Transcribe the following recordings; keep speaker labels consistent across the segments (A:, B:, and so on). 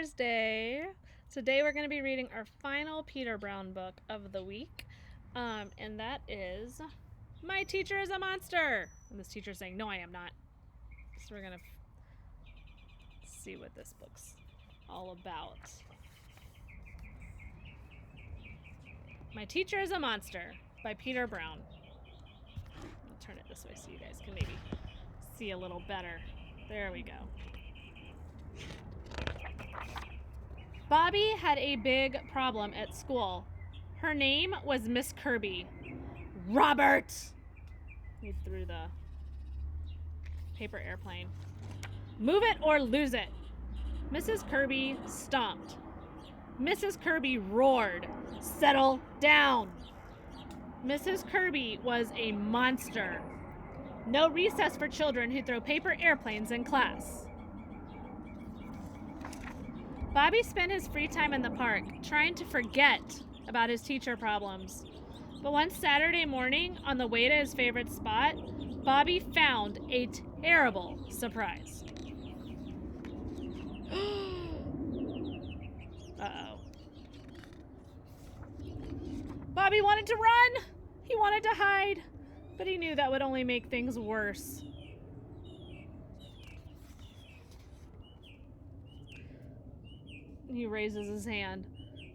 A: Thursday. Today we're going to be reading our final Peter Brown book of the week, and that is My Teacher is a Monster. And this teacher's saying, no, I am not. So we're going to see what this book's all about. My Teacher is a Monster by Peter Brown. I'll turn it this way so you guys can maybe see a little better. There we go. Bobby had a big problem at school. Her name was Miss Kirby. Robert! He threw the paper airplane. Move it or lose it. Mrs. Kirby stomped. Mrs. Kirby roared. Settle down. Mrs. Kirby was a monster. No recess for children who throw paper airplanes in class. Bobby spent his free time in the park trying to forget about his teacher problems. But one Saturday morning, on the way to his favorite spot, Bobby found a terrible surprise. Uh-oh. Bobby wanted to run. He wanted to hide, but he knew that would only make things worse. He raises his hand.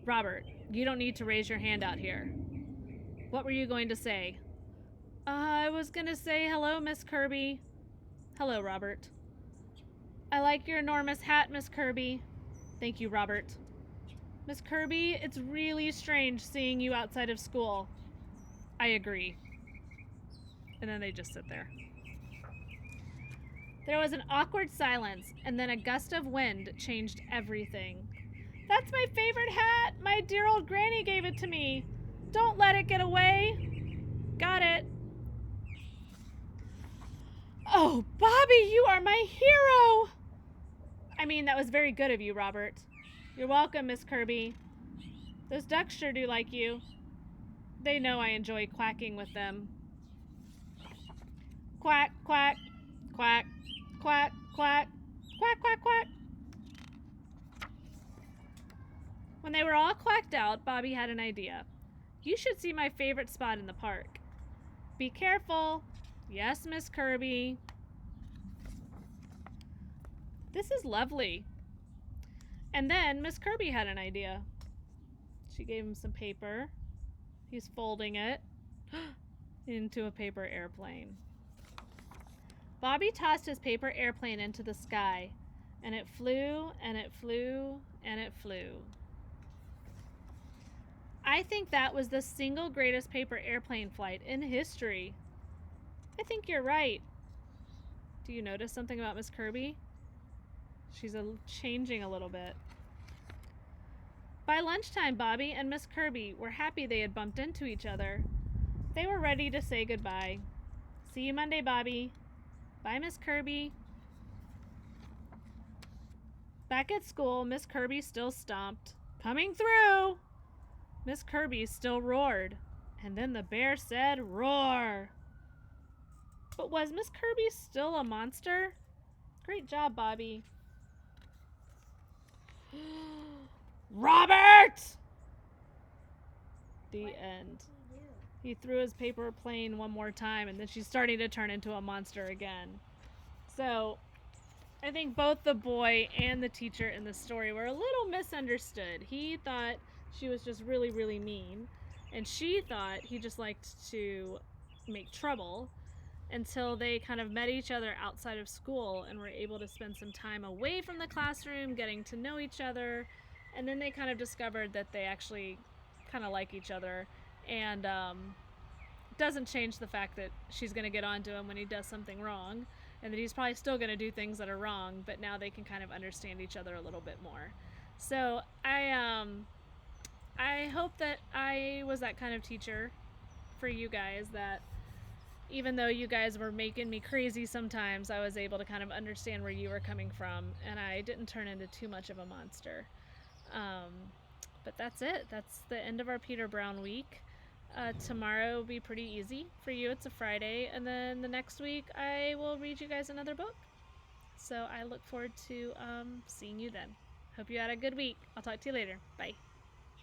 A: Robert, you don't need to raise your hand out here. What were you going to say? I was going to say hello, Miss Kirby. Hello, Robert. I like your enormous hat, Miss Kirby. Thank you, Robert. Miss Kirby, it's really strange seeing you outside of school. I agree. And then they just sit there. There was an awkward silence, and then a gust of wind changed everything. That's my favorite hat! My dear old granny gave it to me. Don't let it get away. Got it. Oh, Bobby, you are my hero! I mean, that was very good of you, Robert. You're welcome, Miss Kirby. Those ducks sure do like you. They know I enjoy quacking with them. Quack, quack, quack, quack, quack, quack, quack, quack. When they were all quacked out, Bobby had an idea. You should see my favorite spot in the park. Be careful. Yes, Miss Kirby. This is lovely. And then Miss Kirby had an idea. She gave him some paper. He's folding it into a paper airplane. Bobby tossed his paper airplane into the sky, and it flew, and it flew, and it flew. I think that was the single greatest paper airplane flight in history. I think you're right. Do you notice something about Miss Kirby? She's changing a little bit. By lunchtime, Bobby and Miss Kirby were happy they had bumped into each other. They were ready to say goodbye. See you Monday, Bobby. Bye, Miss Kirby. Back at school, Miss Kirby still stomped. Coming through! Miss Kirby still roared. And then the bear said, roar! But was Miss Kirby still a monster? Great job, Bobby. Robert! The end. He threw his paper plane one more time, and then she's starting to turn into a monster again. So, I think both the boy and the teacher in the story were a little misunderstood. He thought she was just really, really mean, and she thought he just liked to make trouble, until they kind of met each other outside of school and were able to spend some time away from the classroom, getting to know each other, and then they kind of discovered that they actually kind of like each other, and doesn't change the fact that she's going to get on to him when he does something wrong, and that he's probably still going to do things that are wrong, but now they can kind of understand each other a little bit more. So I hope that I was that kind of teacher for you guys, that even though you guys were making me crazy sometimes, I was able to kind of understand where you were coming from, and I didn't turn into too much of a monster. But that's it. That's the end of our Peter Brown week. Tomorrow will be pretty easy. For you, it's a Friday, and then the next week I will read you guys another book. So I look forward to seeing you then. Hope you had a good week. I'll talk to you later. Bye.